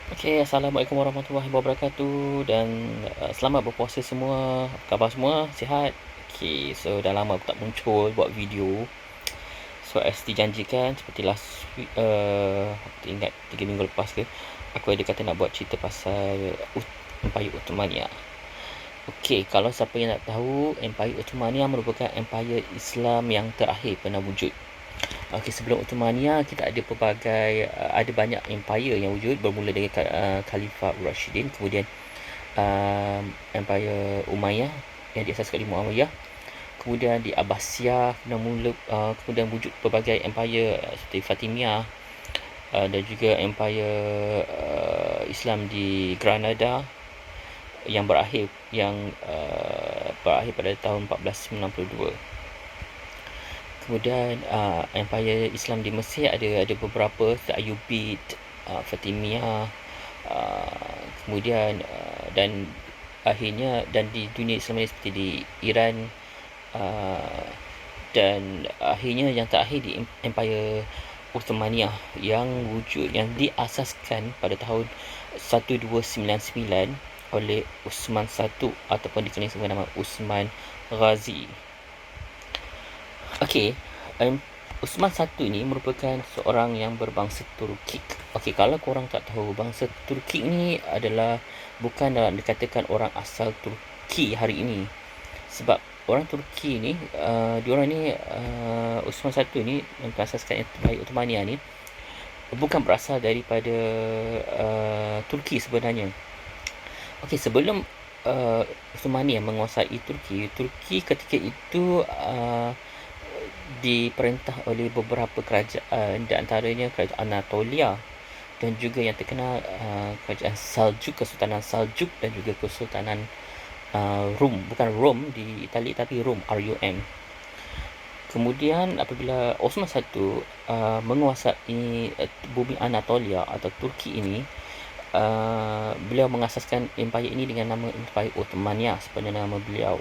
Okey, Assalamualaikum warahmatullahi wabarakatuh dan selamat berpuasa semua. Apa khabar semua? Sihat? Okey, so dah lama aku tak muncul buat video. So as dijanjikan seperti last week, aku ingat 3 minggu lepas ke, aku ada kata nak buat cerita pasal Empire Ottomania. Okey, kalau siapa yang nak tahu, Empire Ottomania merupakan empire Islam yang terakhir pernah wujud. Okey, sebelum Ottomania kita ada ada banyak empire yang wujud bermula dari Khalifah Rashidin, kemudian Empire Umayyah yang diasaskan oleh Muawiyah, kemudian di Abbasiyah kemudian wujud pelbagai empire seperti Fatimiyah, dan juga empire Islam di Granada yang berakhir pada tahun 1492. Kemudian empire Islam di Mesir ada beberapa seperti Ayyubid, Fatimiyah, kemudian dan akhirnya dan di dunia Islam ini seperti di Iran, uh, dan akhirnya yang terakhir di Empire Uthmaniyah yang wujud yang diasaskan pada tahun 1299 oleh Uthman I ataupun dikenali sebagai nama Uthman Ghazi. Okey, um, Usman satu ni merupakan seorang yang berbangsa Turki. Okey, kalau korang tak tahu, bangsa Turki ni adalah bukan dalam dikatakan orang asal Turki hari ini. Sebab orang Turki ni, diorang ni, Usman satu ni yang berasaskan Empire Ottomania ni bukan berasal daripada Turki sebenarnya. Okey, sebelum Uthmania menguasai Turki, Turki ketika itu diperintah oleh beberapa kerajaan, di antaranya kerajaan Anatolia dan juga yang terkenal kerajaan Saljuk, Kesultanan Saljuk, dan juga Kesultanan Rum, bukan Rom di Itali tapi Rum, RUM. Kemudian apabila Osman I menguasai bumi Anatolia atau Turki ini, beliau mengasaskan empire ini dengan nama Empire Ottomania sebenarnya nama beliau.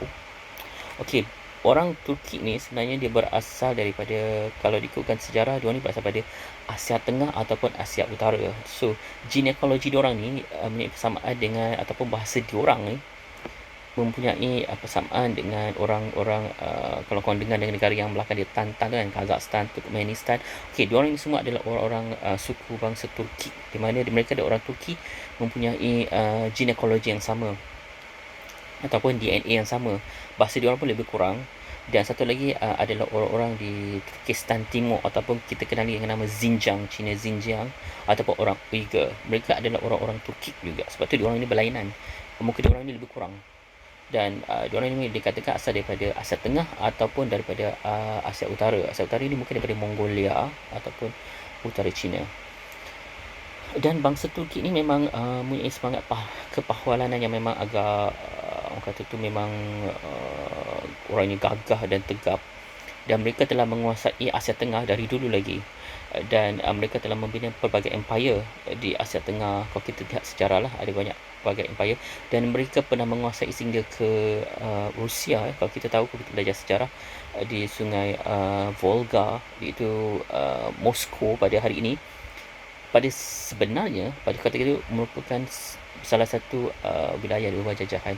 Okey, orang Turki ni sebenarnya dia berasal daripada, kalau diikutkan sejarah, dia ni berasal daripada Asia Tengah ataupun Asia Utara. So, genealogi diorang ni mempunyai persamaan dengan ataupun bahasa diorang ni mempunyai persamaan dengan orang-orang, kalau korang dengar dengan negara yang belakang dia Tantan kan, Kazakhstan, Turkmenistan. Okey, diorang ni semua adalah orang-orang suku bangsa Turki, di mana mereka ada orang Turki mempunyai genealogi yang sama ataupun DNA yang sama. Bahasa diorang pun lebih kurang. Dan satu lagi adalah orang-orang di Turkistan Timur ataupun kita kenali dengan nama Xinjiang, Cina Xinjiang, ataupun orang Uyghur. Mereka adalah orang-orang Turki juga. Sebab tu diorang ni berlainan. Muka diorang ni lebih kurang. Dan diorang ni dikatakan asal daripada Asia Tengah ataupun daripada Asia Utara. Asia Utara ni mungkin daripada Mongolia ataupun utara China. Dan bangsa Turki ni memang mempunyai semangat kepahlawanan yang memang agak, orang kata tu memang orangnya gagah dan tegap, dan mereka telah menguasai Asia Tengah dari dulu lagi. Dan mereka telah membina pelbagai empire di Asia Tengah. Kalau kita lihat sejarah lah, ada banyak pelbagai empire, dan mereka pernah menguasai sehingga ke Rusia. Kalau kita tahu, kalau kita belajar sejarah, di sungai Volga, iaitu Moskow pada hari ini, pada sebenarnya pada ketika itu merupakan salah satu wilayah di bawah jajahan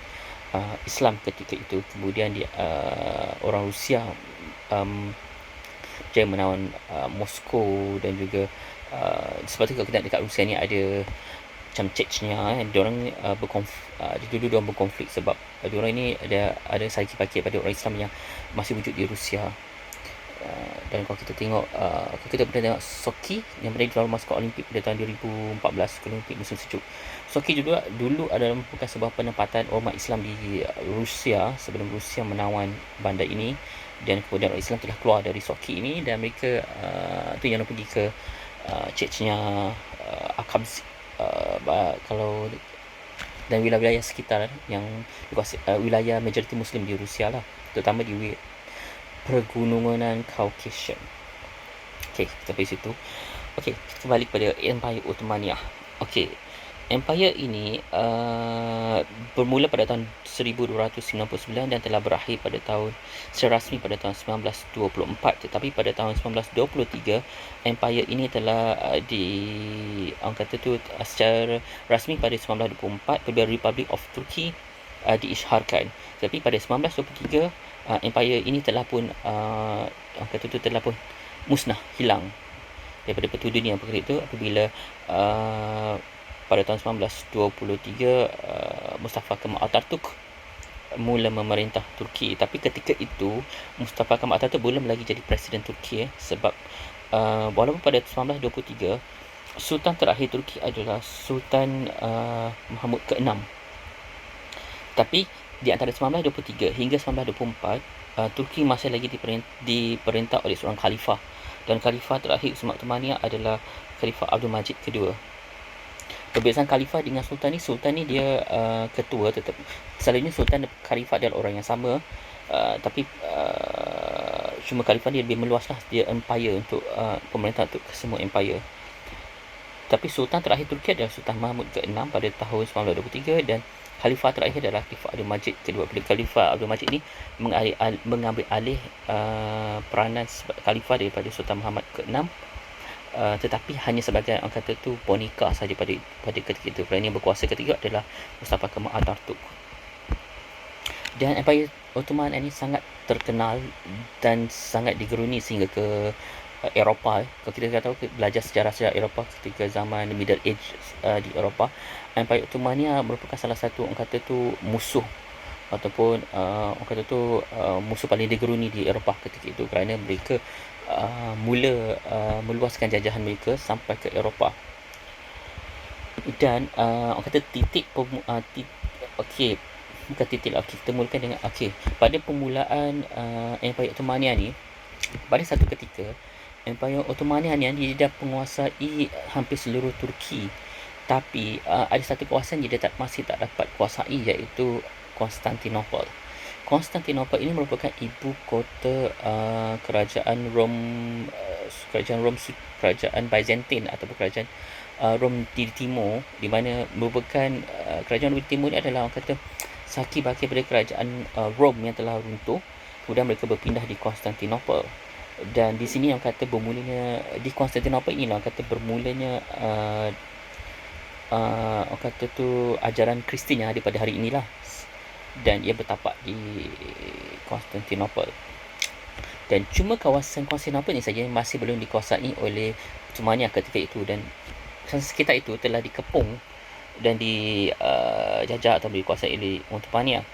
Islam ketika itu. Kemudian orang Rusia jaya menawan Moskow, dan juga sebab tu kalau kita dekat Rusia ni ada macam Chechnya kan, diorang dulu diorang berkonflik sebab diorang ni ada saiki pakai pada orang Islam yang masih wujud di Rusia. Dan kalau kita tengok, kalau kita pernah tengok Sochi yang pernah dilawan masuk Olimpik pada tahun 2014, Olimpik musim sejuk. Sochi dulu adalah merupakan sebuah penempatan umat Islam di Rusia sebelum Rusia menawan bandar ini, dan kemudian orang Islam telah keluar dari Sochi ini, dan mereka tu yang pergi ke Chechnya, Akhabs, kalau dan wilayah-wilayah sekitar yang wilayah majoriti Muslim di Rusia lah, terutama di pergunungan Caucasian. Okey, kita pergi situ. Okey, kita kembali kepada Empire Ottomania. Okey, Empire ini bermula pada tahun 1299 dan telah berakhir pada tahun secara rasmi pada tahun 1924, tetapi pada tahun 1923 Empire ini telah orang kata tu secara rasmi pada 1924 apabila Republic of Turkey diisyharkan. Tapi pada 1923 Empire ini telah pun orang kata tu telah pun musnah, hilang daripada peta dunia ketika itu apabila uh, pada tahun 1923 Mustafa Kemal Atatürk mula memerintah Turki. Tapi ketika itu Mustafa Kemal Atatürk belum lagi jadi presiden Turki sebab walaupun pada 1923 Sultan terakhir Turki adalah Sultan Mahmud ke-6, tapi di antara 1923 hingga 1924 Turki masih lagi diperintah oleh seorang khalifah, dan khalifah terakhir Sultan Ottomania adalah Khalifah Abdul Majid kedua. Perbezaan khalifah dengan sultan ni dia ketua, tetapi selalunya sultan dan khalifah adalah orang yang sama, tapi cuma khalifah dia lebih meluas lah, dia empire untuk pemerintah untuk semua empire. Tapi sultan terakhir Turki adalah Sultan Mahmud ke-6 pada tahun 1923 dan khalifah terakhir adalah Khalifah Abdul Majid kedua. Khalifah Abdul Majid ni mengambil alih peranan khalifah daripada Sultan Muhammad ke-6, tetapi hanya sebagai orang kata tu boneka saja pada ketika itu. Kerana yang berkuasa ketika adalah Mustafa Kemal Atatürk. Dan Empire Ottoman ini sangat terkenal dan sangat digeruni sehingga ke Eropah. Kalau kita tahu belajar sejarah Eropah ketika zaman Middle Age di Eropah, Empire Ottoman ni merupakan salah satu orang kata tu musuh ataupun orang kata tu musuh paling digeruni di Eropah ketika itu, kerana mereka mula meluaskan jajahan mereka sampai ke Eropah. Dan orang kata okey, bukan titik lah, kita mulakan dengan pada permulaan Empire Ottomania ni, pada satu ketika Empire Ottomania ni dia dah menguasai hampir seluruh Turki, tapi ada satu kawasan dia masih tak dapat kuasai, iaitu Konstantinopel. Konstantinopel ini merupakan ibu kota kerajaan Rom, kerajaan Byzantine ataupun kerajaan Rom di timur, di mana merupakan kerajaan Rom di timur ni adalah orang kata saki baki pada kerajaan Rom yang telah runtuh. Kemudian mereka berpindah di Konstantinopel, dan di sini yang kata bermulanya di Konstantinopel ini lah kata bermulanya orang kata tu ajaran Kristian yang ada pada hari inilah, dan ia bertapak di Konstantinopel. Dan cuma kawasan Konstantinopel ni saja masih belum dikuasai oleh Ottomania ketika itu, dan sekitar itu telah dikepung dan dijajah atau dikuasai oleh Ottomania.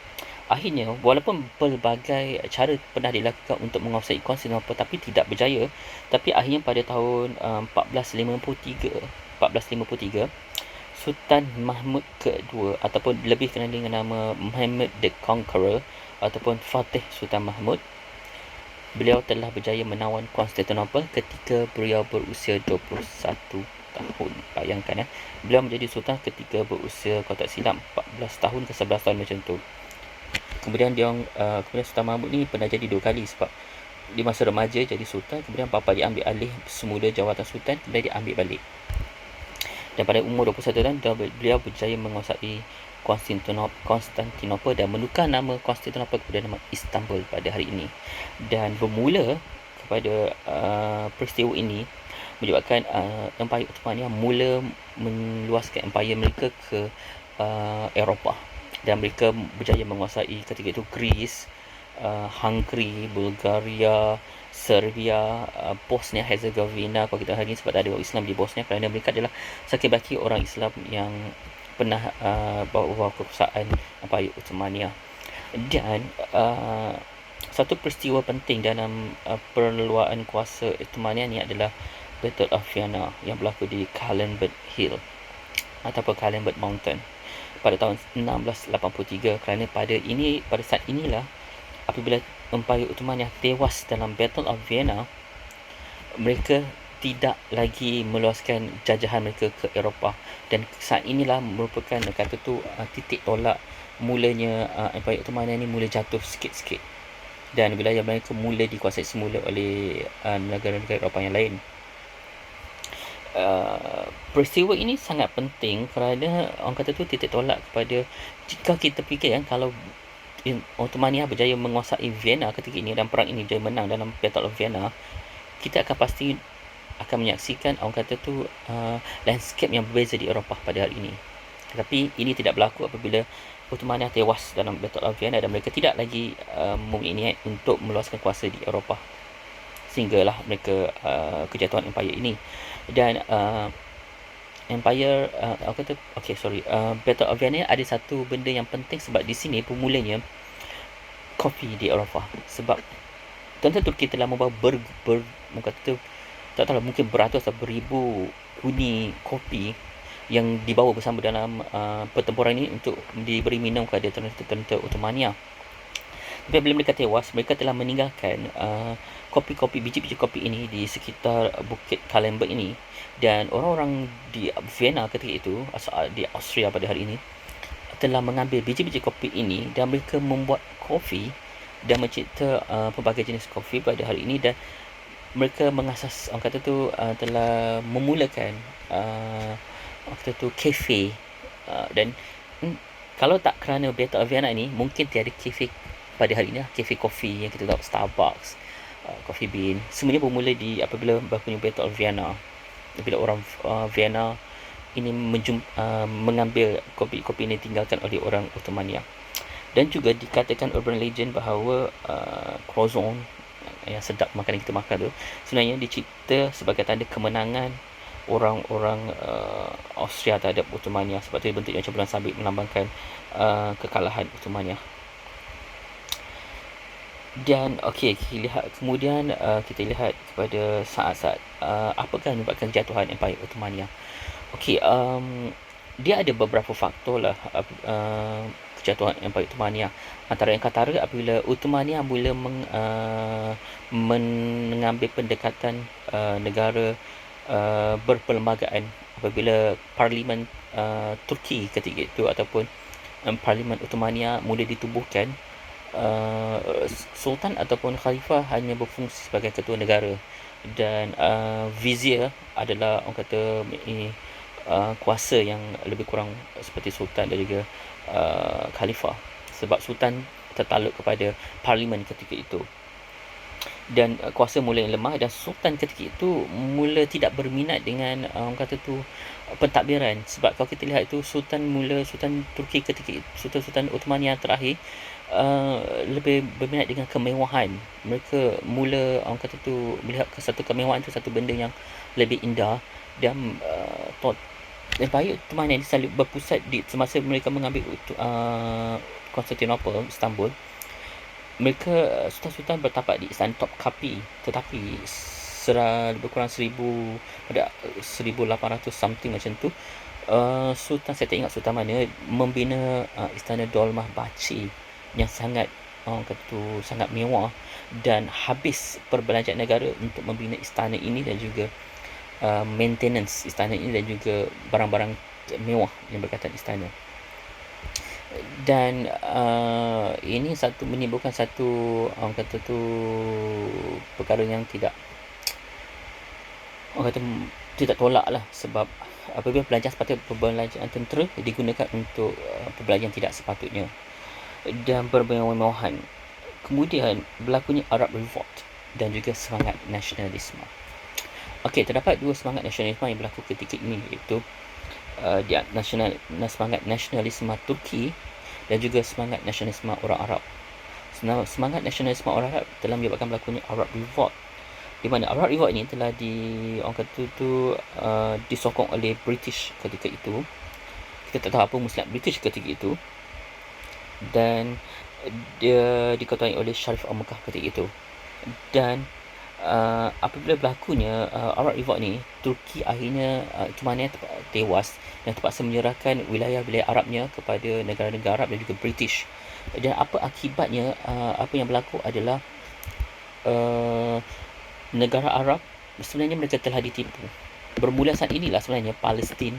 Akhirnya, walaupun pelbagai cara pernah dilakukan untuk menguasai Konstantinopel tapi tidak berjaya, tapi akhirnya pada tahun 1453 Sultan Mahmud kedua ataupun lebih kenal dengan nama Muhammad the Conqueror ataupun Fatih Sultan Mahmud, beliau telah berjaya menawan Konstantinopel ketika beliau berusia 21 tahun. Bayangkan beliau menjadi sultan ketika berusia, kalau tak silap, 14 tahun ke 11 tahun macam tu. Kemudian kemudian Sultan Mahmud ni pernah jadi 2 kali, sebab di masa remaja jadi sultan, kemudian bapa dia ambil alih semula jawatan sultan, kemudian dia ambil balik. Dan pada umur 21 tahun beliau berjaya menguasai Konstantinopel dan menukar nama Konstantinopel kepada nama Istanbul pada hari ini. Dan bermula kepada peristiwa ini menyebabkan Empire Ottomania mula meluaskan empire mereka ke Eropah, dan mereka berjaya menguasai ketika itu Greece, Hungary, Bulgaria, Serbia, Bosnia Herzegovina. Kalau kita hari ini sebab ada orang Islam di Bosnia, kerana mereka adalah sakit-baki orang Islam yang pernah bawa kekuasaan Empire Ottomania. Dan satu peristiwa penting dalam perluaan kuasa Ottomania ni adalah Battle of Vienna yang berlaku di Kahlenberg Hill ataupun Kahlenberg Mountain pada tahun 1683. Kerana pada saat inilah apabila Empire Ottomania tewas dalam Battle of Vienna, mereka tidak lagi meluaskan jajahan mereka ke Eropah, dan saat inilah merupakan kata tu titik tolak mulanya Empire Ottomania ni mula jatuh sikit-sikit, dan wilayah mereka mula dikuasai semula oleh negara-negara Eropah yang lain. peristiwa ini sangat penting kerana orang kata tu titik tolak kepada, jika kita fikir kan, kalau Ottomania berjaya menguasai Vienna ketika ini dan perang ini berjaya menang dalam Battle of Vienna, kita akan pasti akan menyaksikan orang kata tu landscape yang berbeza di Eropah pada hari ini. Tetapi ini tidak berlaku apabila Ottomania tewas dalam Battle of Vienna dan mereka tidak lagi mempunyai niat untuk meluaskan kuasa di Eropah, sehinggalah mereka kejatuhan empire ini. Dan empire aku kata Battle of Vienna ada satu benda yang penting, sebab di sini bermulanya kopi di Eropah. Sebab tuan-tuan Turki telah membawa kata tak tahu mungkin beratus atau beribu huni kopi yang dibawa bersama dalam pertempuran ini untuk diberi minum kepada tentera Ottomania. Tapi bila mereka tewas, mereka telah meninggalkan kopi-kopi, biji-biji kopi ini di sekitar Bukit Kahlenberg ini. Dan orang-orang di Vienna ketika itu, di Austria pada hari ini, telah mengambil biji-biji kopi ini dan mereka membuat kopi dan mencipta pelbagai jenis kopi pada hari ini. Dan mereka mengasas, orang kata tu telah memulakan orang kata tu kafe. Dan kalau tak kerana Battle of Vienna ini, mungkin tiada kafe pada hari ini, kafe kopi yang kita tahu, Starbucks, Coffee Bean, semuanya bermula di apabila berlakunya Battle of Vienna. Bila orang Vienna ini mengambil kopi-kopi ini tinggalkan oleh orang Ottomania. Dan juga dikatakan urban legend bahawa croissant yang sedap makanan kita makan tu sebenarnya dicipta sebagai tanda kemenangan orang-orang Austria terhadap Ottomania. Sebab tu bentuknya macam bulan sabit melambangkan kekalahan Ottomania. Dan kemudian kita lihat kepada saat-saat apakah menyebabkan kejatuhan Empire Ottomania. Dia ada beberapa faktor lah kejatuhan Empire Ottomania. Antara yang ketara, apabila Ottomania mula mengambil pendekatan negara berperlembagaan, apabila Parlimen Turki ketika itu ataupun Parlimen Ottomania mula ditubuhkan, Sultan ataupun Khalifah hanya berfungsi sebagai ketua negara, dan Vizier adalah orang kata kuasa yang lebih kurang seperti Sultan dan juga Khalifah, sebab Sultan tertaluk kepada Parlimen ketika itu. Dan kuasa mula yang lemah, dan Sultan ketika itu mula tidak berminat dengan orang kata tu pentadbiran. Sebab kalau kita lihat itu Sultan Turki ketika itu, Sultan Ottomania terakhir lebih berminat dengan kemewahan. Mereka mula orang kata tu melihat satu kemewahan itu satu benda yang lebih indah. Dan Empire Ottomania selalu berpusat di semasa mereka mengambil Konstantinopel, Istanbul. Mereka sultan-sultan bertapak di Istana Topkapi, tetapi lebih kurang 1800 something macam tu, Sultan, saya tak ingat Sultan mana, membina Istana Dolmabahce yang sangat orang kata tu sangat mewah, dan habis perbelanjaan negara untuk membina istana ini dan juga maintenance istana ini dan juga barang-barang mewah yang berkaitan istana. Dan ini menimbulkan satu orang kata tu perkara yang tidak tolak lah, sebab apabila perbelanjaan tentera digunakan untuk perbelanjaan tidak sepatutnya dan bermewah-mewahan. Kemudian berlakunya Arab Revolt dan juga semangat nasionalisme. Terdapat dua semangat nasionalisme yang berlaku ketika ini, iaitu semangat nasionalisme Turki dan juga semangat nasionalisme orang Arab. Semangat nasionalisme orang Arab telah menyebabkan berlakunya Arab Revolt, di mana Arab Revolt ini telah disokong oleh British ketika itu. Kita tak tahu apa muslihat British ketika itu, dan dia diketuai oleh Sharif Al-Muqah ketika itu. Dan apabila berlakunya Arab Revolt ni, Turki akhirnya Ottomania tewas dan terpaksa menyerahkan wilayah-wilayah Arabnya kepada negara-negara Arab dan juga British. Dan apa akibatnya? Apa yang berlaku adalah negara Arab sebenarnya mereka telah ditipu. Bermula saat inilah sebenarnya Palestin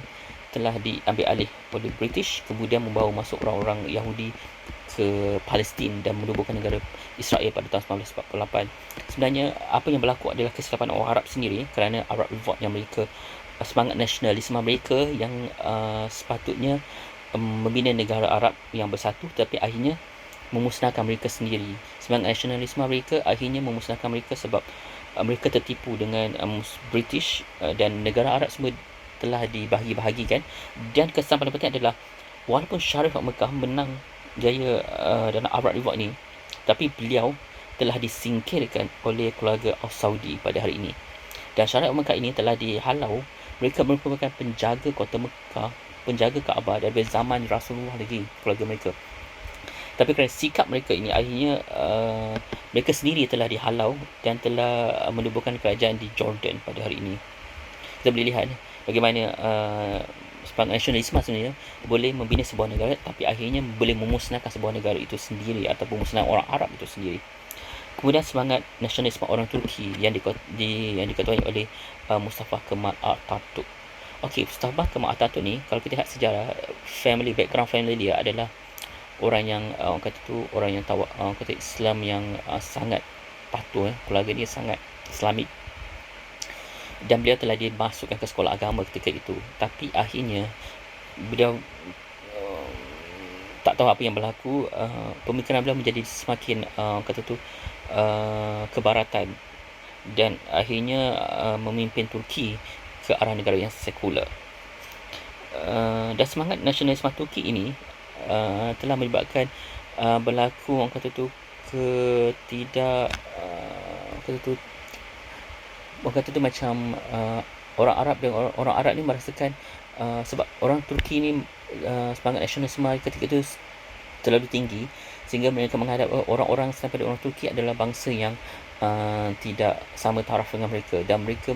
telah diambil alih oleh British, kemudian membawa masuk orang-orang Yahudi ke Palestin dan menubuhkan negara Israel pada tahun 1948. Sebenarnya apa yang berlaku adalah kesilapan orang Arab sendiri kerana Arab Revolt yang mereka semangat nasionalisme mereka yang sepatutnya membina negara Arab yang bersatu, tapi akhirnya memusnahkan mereka sendiri. Semangat nasionalisme mereka akhirnya memusnahkan mereka sebab mereka tertipu dengan British, dan negara Arab semua telah dibahagi-bahagikan. Dan kesan paling penting adalah walaupun Sharif Mekah menang jaya dalam Arab Revolt ni, tapi beliau telah disingkirkan oleh keluarga Saudi pada hari ini. Dan Sharif Mekah ini telah dihalau. Mereka merupakan penjaga kota Mekah, penjaga Kaabah dari zaman Rasulullah lagi, keluarga mereka. Tapi kerana sikap mereka ini, akhirnya mereka sendiri telah dihalau dan telah menubuhkan kerajaan di Jordan pada hari ini. Kita boleh lihat bagaimana semangat nasionalisme sebenarnya boleh membina sebuah negara, tapi akhirnya boleh memusnahkan sebuah negara itu sendiri ataupun memusnahkan orang Arab itu sendiri. Kemudian semangat nasionalisme orang Turki yang diketuai oleh Mustafa Kemal Atatürk. Okey, Mustafa Kemal Atatürk ni, kalau kita lihat sejarah background family dia adalah orang yang orang kata tu orang yang orang kata Islam yang sangat patuh. Keluarga dia sangat Islamik, dan beliau telah dimasukkan ke sekolah agama ketika itu. Tapi akhirnya beliau tak tahu apa yang berlaku, pemikiran beliau menjadi semakin kata tu kebaratan, dan akhirnya memimpin Turki ke arah negara yang sekular. Dan semangat nasionalisme Turki ini telah menyebabkan berlaku orang kata tu orang kata tu macam orang Arab dan orang Arab ni merasakan sebab orang Turki ni semangat nasionalisme ketika itu terlalu tinggi, sehingga mereka menghadap orang-orang sampai orang Turki adalah bangsa yang tidak sama taraf dengan mereka, dan mereka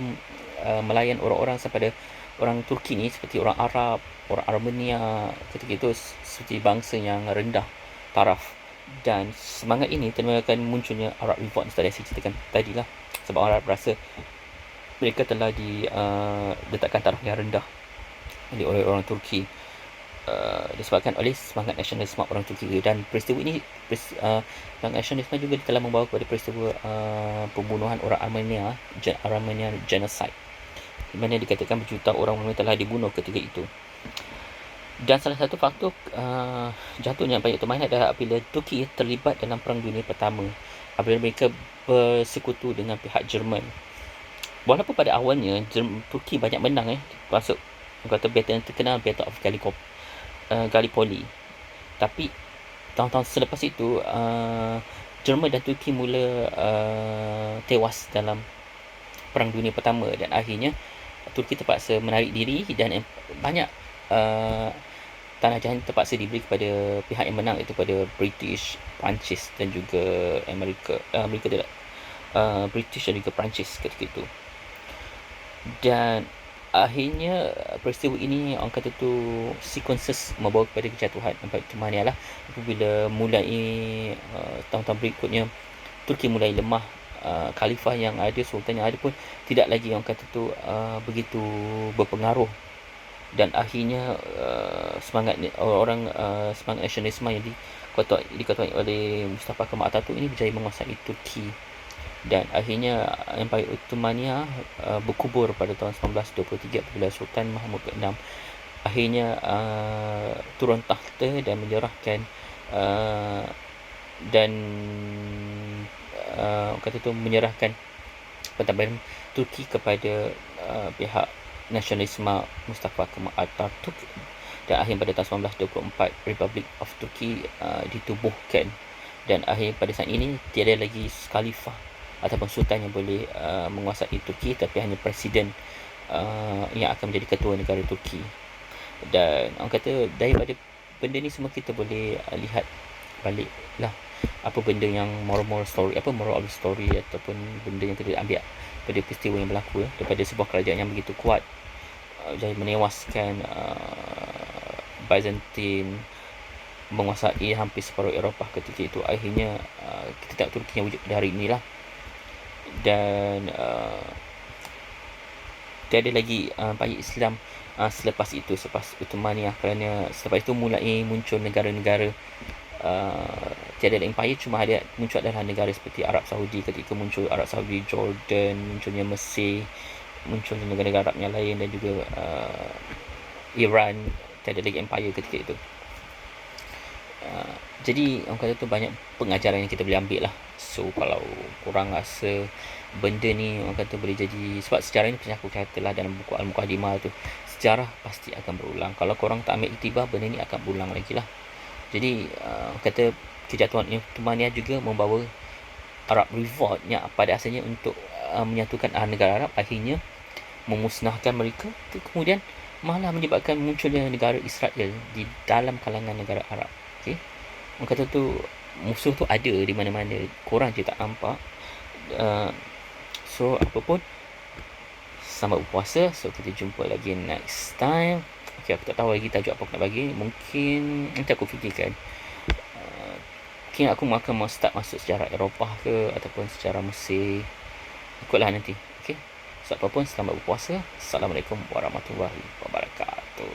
melayan orang-orang sampai orang Turki ni seperti orang Arab, orang Armenia ketika itu seperti bangsa yang rendah taraf. Dan semangat ini menyebabkan munculnya Arab Revolt seperti yang saya ceritakan tadi lah, sebab orang Arab rasa mereka telah diletakkan taraf yang rendah oleh orang Turki, disebabkan oleh semangat nasionalisme orang Turki. Dan peristiwa ini, semangat nasionalisme juga telah membawa kepada peristiwa pembunuhan orang Armenia genocide, di mana dikatakan berjuta orang telah dibunuh ketika itu. Dan salah satu faktor jatuhnya Empayar Ottoman adalah apabila Turki terlibat dalam Perang Dunia Pertama, apabila mereka bersekutu dengan pihak Jerman. Walaupun pada awalnya Turki banyak menang, masuk kata battle yang terkenal, Battle of Gallipoli, tapi tahun-tahun selepas itu Jerman dan Turki mula tewas dalam Perang Dunia Pertama, dan akhirnya Turki terpaksa menarik diri, dan banyak tanah jahan terpaksa diberi kepada pihak yang menang, iaitu pada British, Perancis dan juga Amerika tidak, British dan juga Perancis ketika itu. Dan akhirnya peristiwa ini orang kata tu sequences membawa kepada kejatuhan Empayar Ottoman lah. Apabila mulai tahun-tahun berikutnya Turki mulai lemah, khalifah yang ada, sultan yang ada pun tidak lagi orang kata tu begitu berpengaruh, dan akhirnya semangat nasionalisme yang diketuai oleh Mustafa Kemal Atatürk ini berjaya menguasai Turki, dan akhirnya Empayar Ottomania berkubur pada tahun 1923 apabila Sultan Mahmud ke-6 akhirnya turun takhta dan menyerahkan menyerahkan pentadbiran Turki kepada pihak nasionalisme Mustafa Kemal Atatürk, dan akhir pada tahun 1924 Republic of Turkey ditubuhkan, dan akhir pada saat ini tiada lagi khalifah ataupun sultan yang boleh menguasai Turki, tapi hanya presiden yang akan menjadi ketua negara Turki. Dan orang kata daripada benda ni semua kita boleh lihat balik lah apa benda yang moral of the story ataupun benda yang kita ambil pada peristiwa yang berlaku daripada sebuah kerajaan yang begitu kuat jaya menewaskan Byzantine, menguasai hampir separuh Eropah ketika itu. Akhirnya kita tengok Turki yang wujud pada hari inilah, dan tiada lagi empayar Islam selepas itu, selepas Ottomania, kerana selepas itu mulai muncul negara-negara, tiada empayar, cuma ada muncul adalah negara seperti Arab Saudi. Ketika muncul Arab Saudi, Jordan, munculnya Mesir, munculnya negara-negara Arab yang lain dan juga Iran tiada lagi empire ketika itu. Jadi orang kata tu banyak pengajaran yang kita boleh ambil lah. So kalau korang rasa benda ni orang kata boleh jadi, sebab sejarah ni macam aku katalah dalam buku Al-Muqaddimah tu, sejarah pasti akan berulang. Kalau korang tak ambil iktibar, benda ni akan berulang lagi lah. Jadi kata kejatuhan Ottomania juga membawa Arab Revolt yang pada asalnya untuk menyatukan negara Arab, akhirnya memusnahkan mereka, kemudian malah menyebabkan munculnya negara Israel di dalam kalangan negara Arab. Okay? Orang kata tu musuh tu ada di mana-mana, korang je tak nampak. So apa pun, selamat berpuasa. So kita jumpa lagi next time. Okay, aku tak tahu lagi tajuk apa aku nak bagi. Mungkin nanti aku fikirkan. Mungkin aku akan start masuk sejarah Eropah ke ataupun sejarah Mesir. Ikutlah nanti. Okay. So apa pun, selamat berpuasa. Assalamualaikum warahmatullahi wabarakatuh.